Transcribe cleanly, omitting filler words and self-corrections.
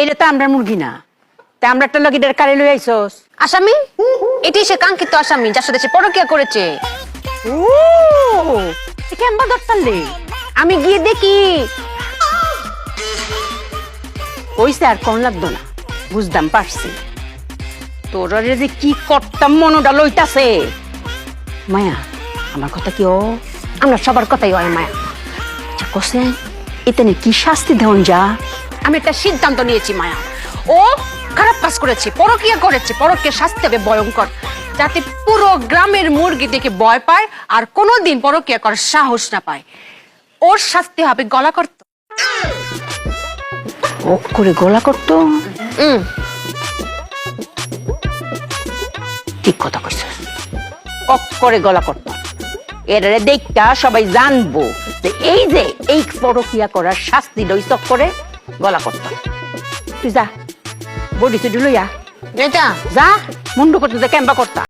এটা তো আমরা মুরগি না, তা আমরা একটা লগিটার কারে লই আইছস। আসামি, এটি সে কাঙ্ক্ষিত আসামি যার সাথে সে পরকীয়া করেছে। ও কেমবা ধরতালে আমি গিয়ে দেখি। ওইসে আর কোন লাগতো না, বুঝতাম পারছি তোরা যে কি করতাম মনোটা লইতাছে। মায়া আমার কথা কি ও? আমরা সবার কথাই হয় মায়া। আচ্ছা কসে এতে কি শাস্তি দেওয়ান যা? আমি একটা সিদ্ধান্ত নিয়েছি মায়া, ও খারাপ কাজ করেছে, পরকীয়া করেছে, পরকীয়া শাস্তি হবে ভয়ঙ্কর, যাতে পুরো গ্রামের মুরগি দেখে ভয় পায় আর কোনোদিন পরকীয়া করার সাহস না পায়। ওর শাস্তি হবে গলা করত। ও করে গলা করতো। ঠিক কথা কইছিস, কক করে গলা করতো। এরে দেখটা সবাই জানবো যে এই পরকীয়া করার শাস্তি লই করে গলা করতো। তুই যা বডি চুডি লইয়া এটা যা মুন্ডু করতে কেমবা করতা।